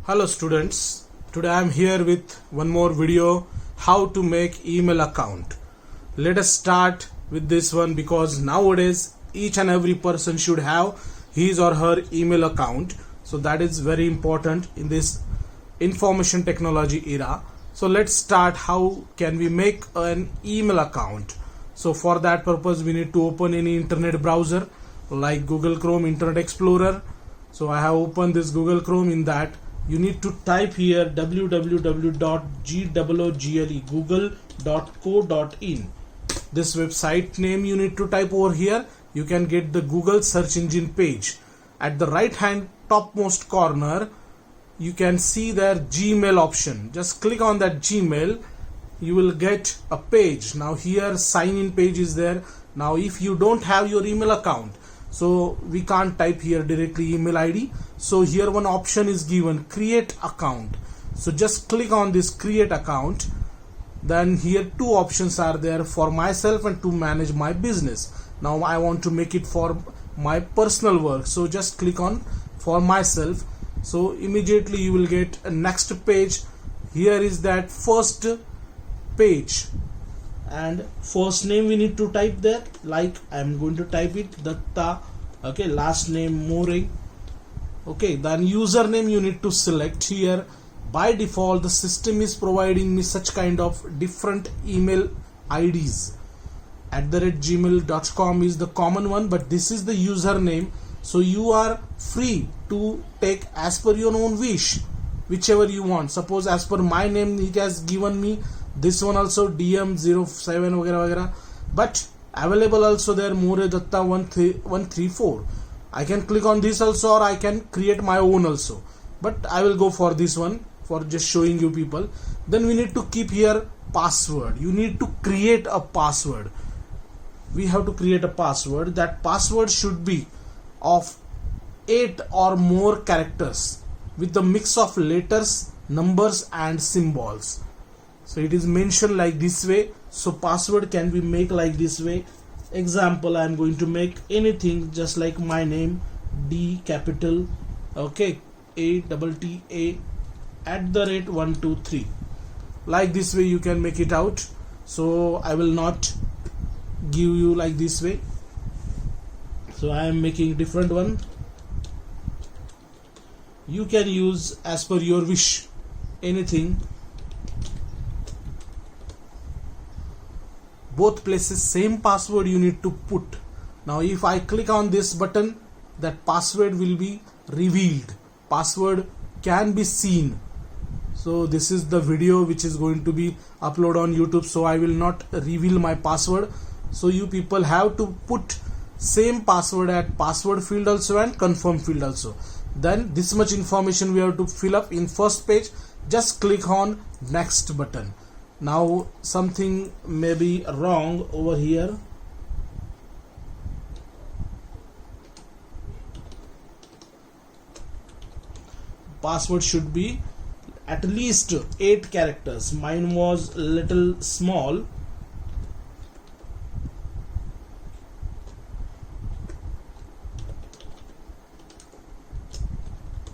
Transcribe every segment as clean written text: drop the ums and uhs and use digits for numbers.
Hello students, today I am here with one more video, how to make email account. Let us start with this one because nowadays each and every person should have his or her email account. So that is very important in this information technology era. So let's start how can we make an email account. So for that purpose we need to open any internet browser like Google Chrome, Internet Explorer. So I have opened this Google Chrome. In that you need to type here www.google.co.in. This website name you need to type over here. You can get the Google search engine page. At the right hand topmost corner you can see their Gmail option. Just click on that Gmail, you will get a page. Now here sign in page is there. Now if you don't have your email account, so we can't type here directly email ID. So here one option is given, create account. So just click on this create account. Then here two options are there, for myself and to manage my business. Now I want to make it for my personal work, so just click on for myself. So immediately you will get a next page. Here is that first page, and first name we need to type there, like I am going to type it Datta. Okay, last name More. Okay, then username you need to select here. By default the system is providing me such kind of different email IDs. @gmail.com is the common one, but this is the username. So you are free to take as per your own wish, whichever you want. Suppose as per my name it has given me this one also, DM07 वगैरह, but available also there More Datta 134. I can click on this also, or I can create my own also, but I will go for this one for just showing you people. Then we need to keep here password. You need to create a password. We have to create a password. That password should be of 8 or more characters with the mix of letters, numbers and symbols. So it is mentioned like this way. So password can be made like this way. Example, I am going to make anything just like my name, D capital, okay, ATTA @123. Like this way you can make it out. So I will not give you like this way. So I am making different one. You can use as per your wish anything. Both places same password you need to put. Now if I click on this button, that password will be revealed. Password can be seen. So this is the video which is going to be uploaded on YouTube, so I will not reveal my password. So you people have to put same password at password field also and confirm field also. Then this much information we have to fill up in first page. Just click on next button. Now something may be wrong over here. Password should be at least 8 characters. Mine was little small.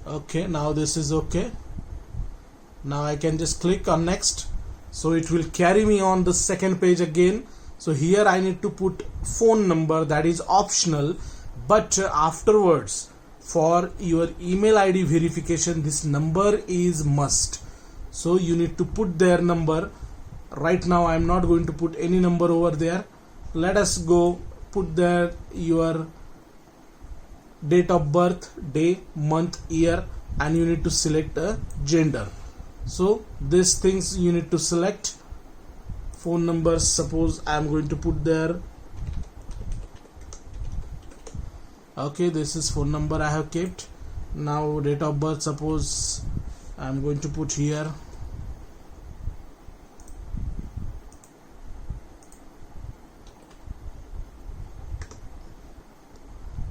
Okay, now this is okay. Now I can just click on next. So it will carry me on the second page again. So here I need to put phone number, that is optional, but afterwards for your email ID verification this number is must. So you need to put their number. Right now I am not going to put any number over there. Let us go put there your date of birth, day, month, year, and you need to select a gender. So these things you need to select. Phone number, suppose I am going to put there. Okay, this is phone number I have kept. Now date of birth, suppose I am going to put here.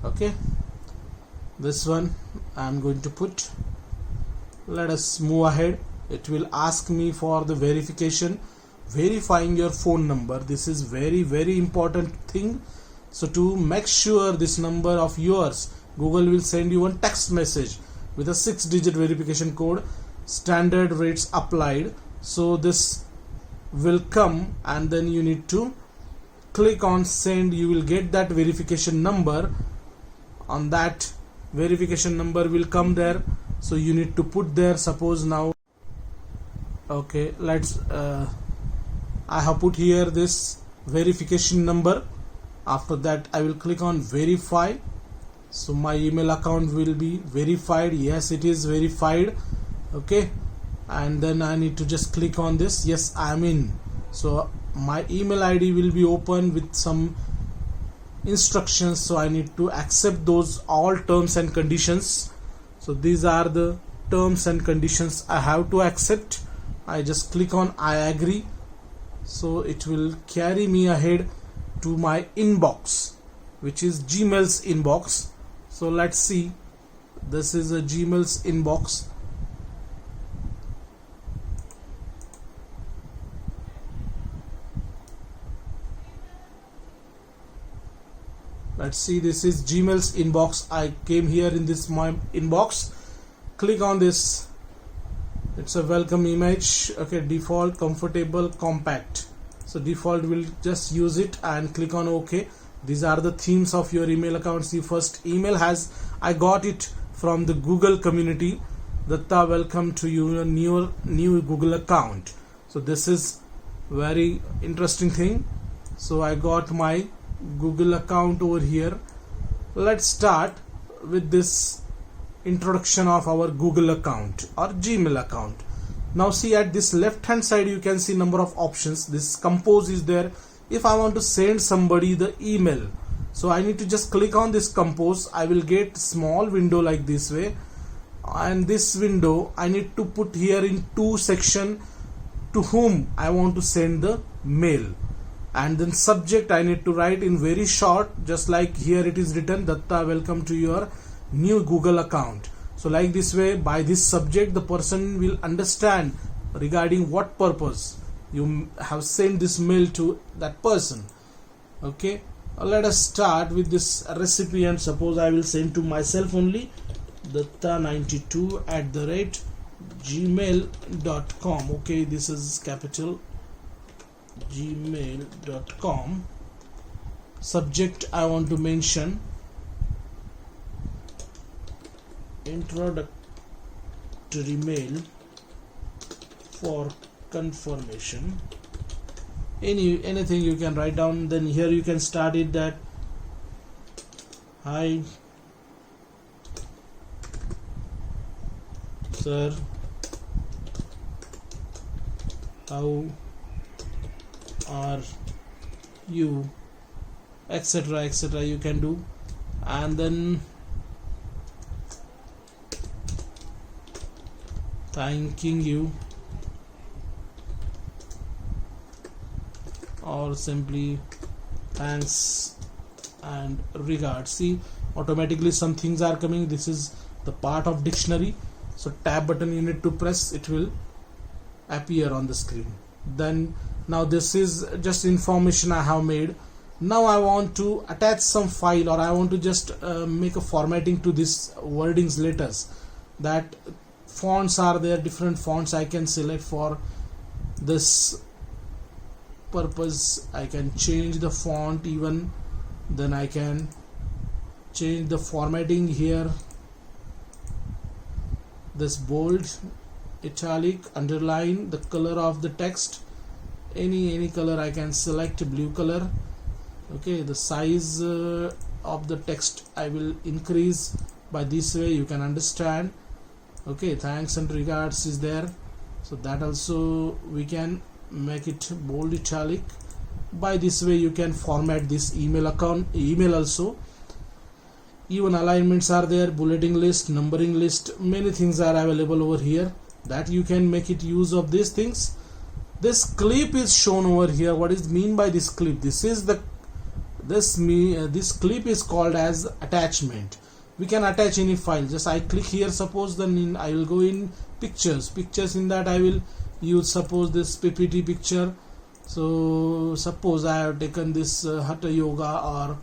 Okay, this one I am going to put. Let us move ahead. It will ask me for the verification, verifying your phone number. This is very important thing. So to make sure this number of yours, Google will send you one text message with a 6-digit verification code, standard rates applied. So this will come, and then you need to click on send. You will get that verification number. On that verification number will come there, so you need to put there. Suppose now, okay, let's I have put here this verification number. After that I will click on verify. So my email account will be verified. Yes, it is verified. Okay, and then I need to just click on this. Yes, I am in. So my email ID will be open with some instructions, so I need to accept those all terms and conditions. So these are the terms and conditions I have to accept. I just click on I agree. So it will carry me ahead to my inbox, which is Gmail's inbox. So let's see, this is a Gmail's inbox. Let's see, this is Gmail's inbox. I came here in this my inbox. Click on this. It's a welcome image. Okay, default, comfortable, compact. So default will just use it and click on OK. These are the themes of your email account. See, first email I got it from the Google community. Datta, welcome to your new Google account. So this is very interesting thing. So I got my Google account over here. Let's start with this introduction of our Google account or Gmail account. Now see, at this left hand side you can see number of options. This compose is there. If I want to send somebody the email, so I need to just click on this compose. I will get small window like this way, and this window I need to put here in 2 section to whom I want to send the mail, and then subject I need to write in very short, just like here it is written, Datta, welcome to your new Google account. So like this way, by this subject the person will understand regarding what purpose you have sent this mail to that person. Okay, let us start with this recipient. Suppose I will send to myself only, datta92@gmail.com. okay, this is capital gmail.com. Subject I want to mention introductory mail for confirmation. Anything you can write down. Then here you can start it that, hi sir, how are you, etc, etc, you can do. And then thanking you, or simply thanks and regards. See, automatically some things are coming. This is the part of dictionary. So tab button you need to press, it will appear on the screen. Then now this is just information I have made. Now I want to attach some file, or I want to just make a formatting to this wordings letters. That fonts are there, different fonts I can select for this purpose. I can change the font even, then I can change the formatting here, this bold, italic, underline, the color of the text, any color I can select, blue color. Okay, the size of the text I will increase by this way, you can understand. Okay, thanks and regards is there, so that also we can make it bold, italic. By this way you can format this email also. Even alignments are there, bulleting list, numbering list, many things are available over here that you can make it use of these things. This clip is shown over here. What is mean by this clip? This clip is called as attachment. We can attach any file. Just I click here, suppose, then I will go in pictures. In that I will use, suppose, this PPT picture. So suppose I have taken this Hatha yoga or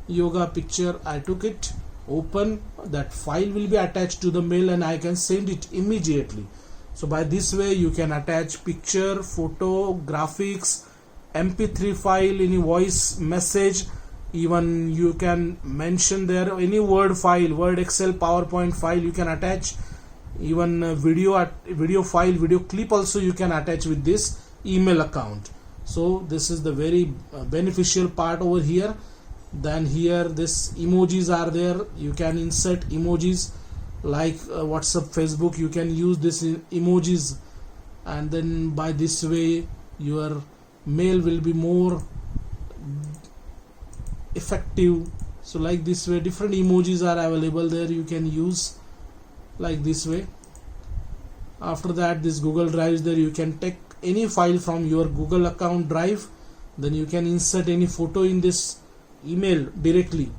yoga picture, I took it, open, that file will be attached to the mail and I can send it immediately. So by this way you can attach picture, photo, graphics, mp3 file, any voice message, even you can mention there any word file, word, excel, powerpoint file you can attach, even video file, video clip also you can attach with this email account. So this is the very beneficial part over here. Then here this emojis are there, you can insert emojis like WhatsApp, Facebook, you can use this emojis, and then by this way your mail will be more effective. So like this way different emojis are available there, you can use like this way. After that this Google Drive is there, you can take any file from your Google account drive, then you can insert any photo in this email directly.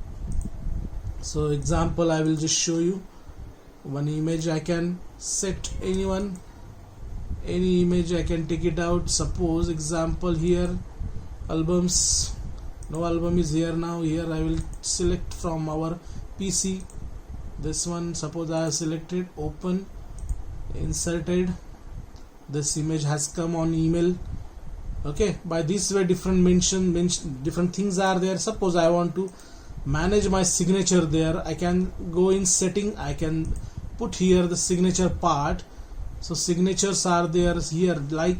So example, I will just show you one image. I can set any image, I can take it out. Suppose example here albums, no album is here. Now here I will select from our PC this one. Suppose I have selected, open, inserted, this image has come on email. Okay, by this way different different things are there. Suppose I want to manage my signature there, I can go in setting, I can put here the signature part. So signatures are there here, like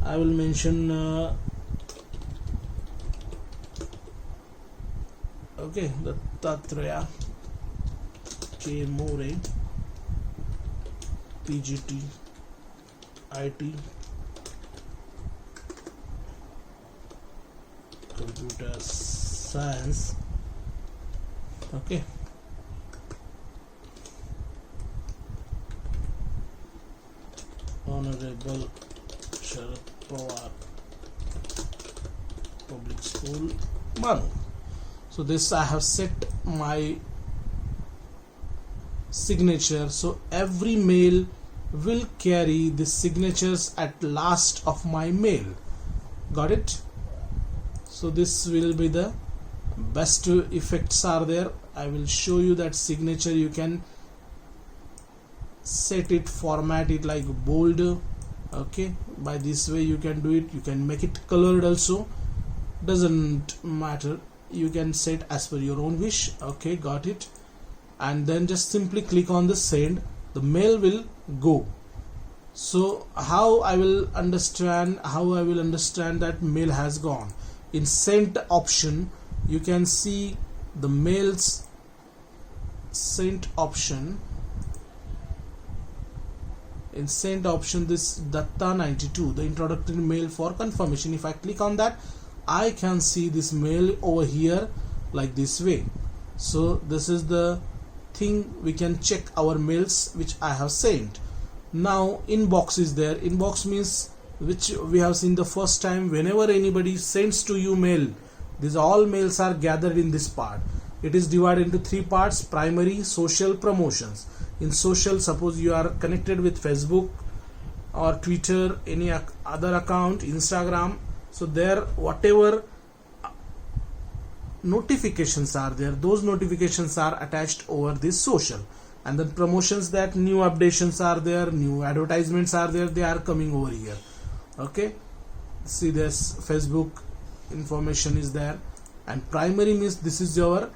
I will mention okay, the Dattatreya K More, PGT IT Computer Science. Okay, Honorable Sharad Pawar Public School, Manu. So this I have set my signature, so every mail will carry the signatures at last of my mail. Got it? So this will be the best effects are there. I will show you that signature you can set it, format it like bold. Okay, by this way you can do it. You can make it colored also, doesn't matter, you can set as per your own wish. Okay, got it. And then just simply click on the send, the mail will go. So how I will understand that mail has gone? In sent option you can see the mails sent option. In sent option, this Datta 92, the introductory mail for confirmation, if I click on that, I can see this mail over here like this way. So this is the thing, we can check our mails which I have sent. Now inbox is there. Inbox means, which we have seen the first time, whenever anybody sends to you mail, these all mails are gathered in this part. It is divided into three parts: primary, social, promotions. In social, suppose you are connected with Facebook or Twitter, any other account, Instagram, so there whatever notifications are there, those notifications are attached over this social. And then promotions, that new updations are there, new advertisements are there, they are coming over here. Okay, see this Facebook information is there. And primary means this is your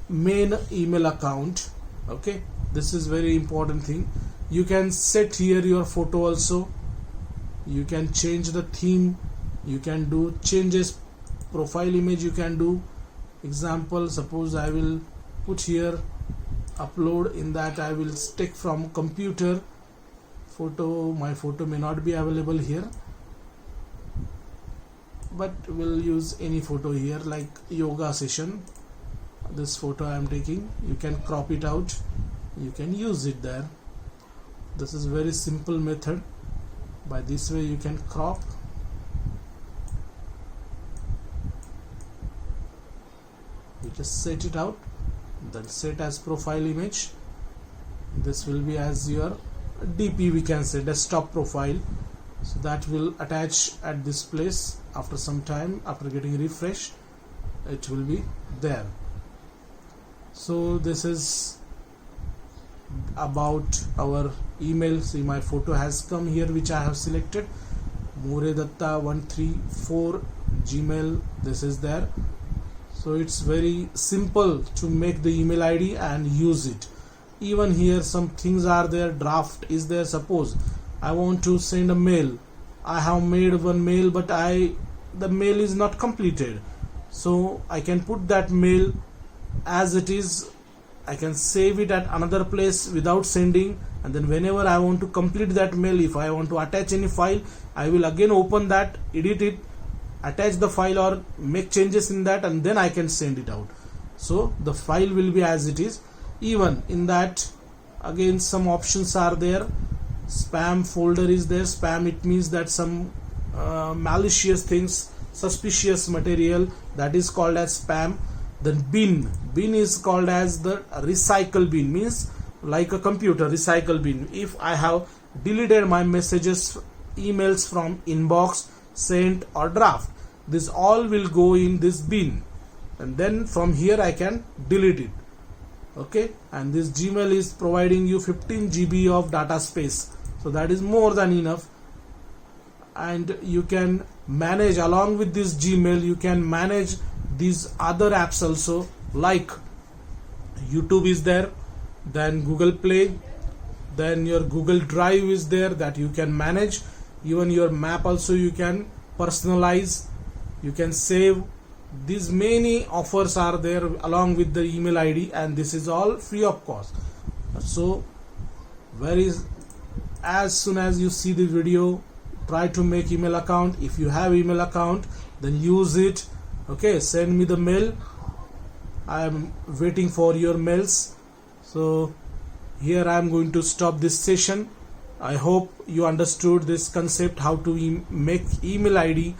main email account. Okay, this is very important thing. You can set here your photo also, you can change the theme, you can do changes, profile image you can do. Example, suppose I will put here upload, in that I will take from computer photo. My photo may not be available here, but we'll use any photo here, like yoga session. This photo I am taking, you can crop it out, you can use it there. This is very simple method. By this way you can crop. You just set it out, then set as profile image. This will be as your DP, we can say desktop profile. So that will attach at this place. After some time, after getting refresh, it will be there. So this is about our email. See, my photo has come here, which I have selected, moredatta134 Gmail. This is there. So it's very simple to make the email ID and use it. Even here some things are there. Draft is there. Suppose I want to send a mail. I have made one mail, but the mail is not completed, so I can put that mail as it is. I can save it at another place without sending, and then whenever I want to complete that mail, if I want to attach any file, I will again open that, edit it, attach the file or make changes in that, and then I can send it out. So the file will be as it is. Even in that, again some options are there. Spam folder is there. Spam, it means that some malicious things, suspicious material, that is called as spam. Then bin is called as the recycle bin, means like a computer recycle bin. If I have deleted my messages, emails from inbox, sent or draft, this all will go in this bin, and then from here I can delete it. Okay, and this Gmail is providing you 15 GB of data space, so that is more than enough. And you can manage, along with this Gmail, you can manage these other apps also, like YouTube is there, then Google Play, then your Google Drive is there that you can manage. Even your map also you can personalize, you can save. These many offers are there along with the email ID, and this is all free of cost. So as soon as you see the video, try to make email account. If you have email account, then use it. Okay, send me the mail. I am waiting for your mails. So here I am going to stop this session. I hope you understood this concept, how to make email ID